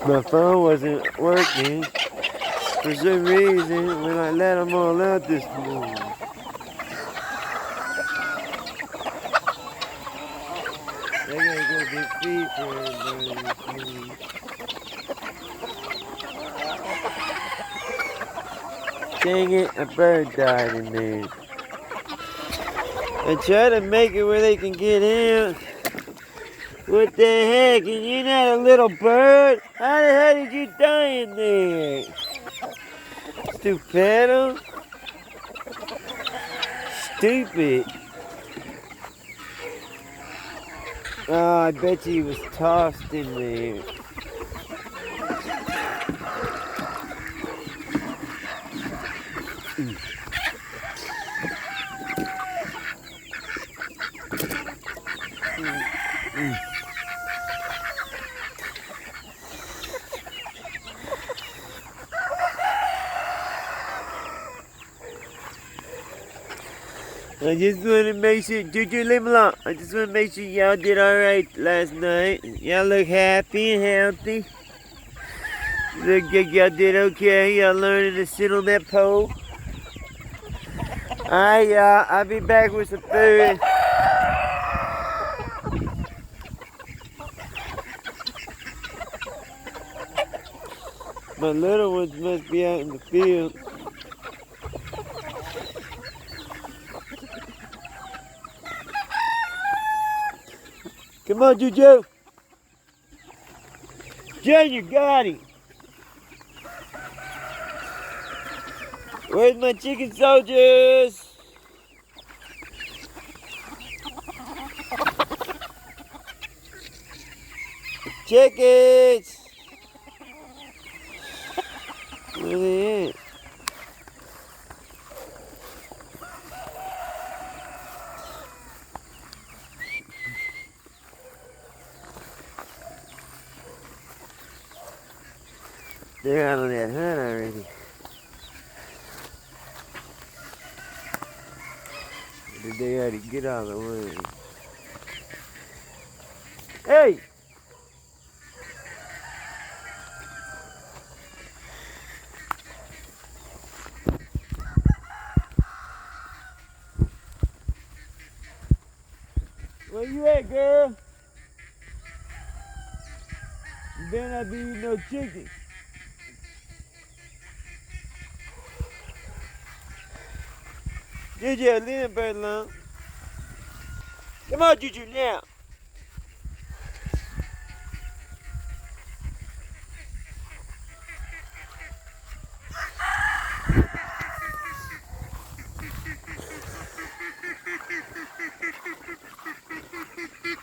My phone wasn't working for some reason when I let them all out this morning. I gotta go get feed for everybody this morning. Dang it, a bird died in there. I try to make it where they can get in. What the heck? And you're not a little bird? How the hell did you die in there? Stupid. Stupid. Oh, I bet he was tossed in there. I just want to make sure, Juju, leave me alone. I just want to make sure y'all did alright last night. Y'all look happy and healthy. Look like y'all did okay. Y'all learning to sit on that pole. Alright, y'all. I'll be back with some food. My little ones must be out in the field. Come on, Juju. Junior got him. Where's my chicken soldiers? Chickens. Where are they at? They're out on that hunt already. Or did they already get out of the way? Hey! Where you at, girl? You better not be eating no chicken. Juju, leave that bird alone. Come on, Juju, now.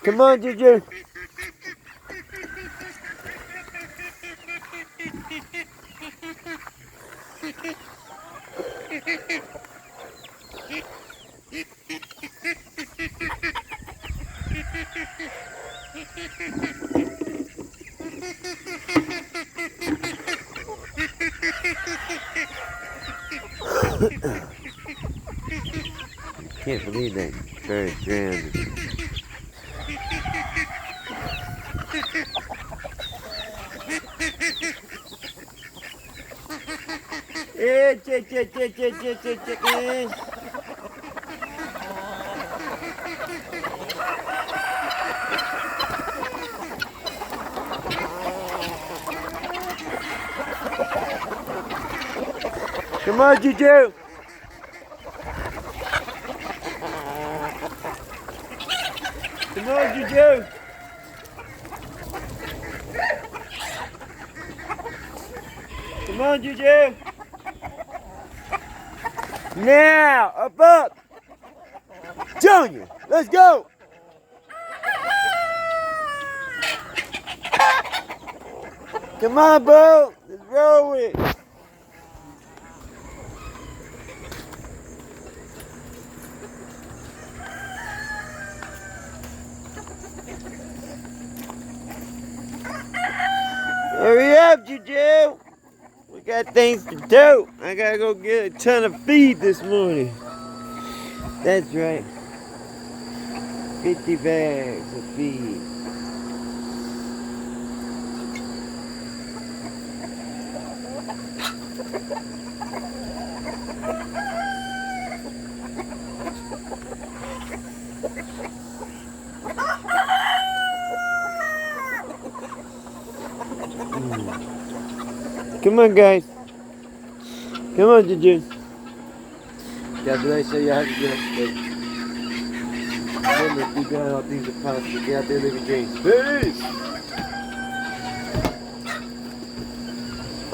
Come on, Juju. Can't believe that bird drowned. Yeah, chicken. Come on, Juju. Come on, Juju. Come on, Juju. Now, up. Junior, let's go. Come on, bro. Let's roll with it. Hurry up, Juju. We got things to do. I gotta go get a ton of feed this morning. That's right. 50 bags of feed. Come on, guys. Come on, Juju. God bless you. You have a blessed day. Remember, keep doing all things are possible. Get out there living dreams.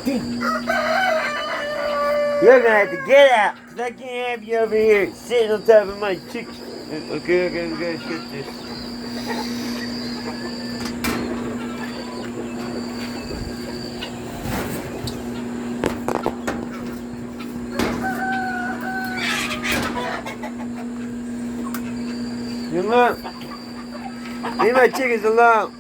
Peace. You're gonna have to get out, cause I can't have you over here sitting on top of my chicken. Okay, we gotta shift this. Come on. Leave my chickens alone.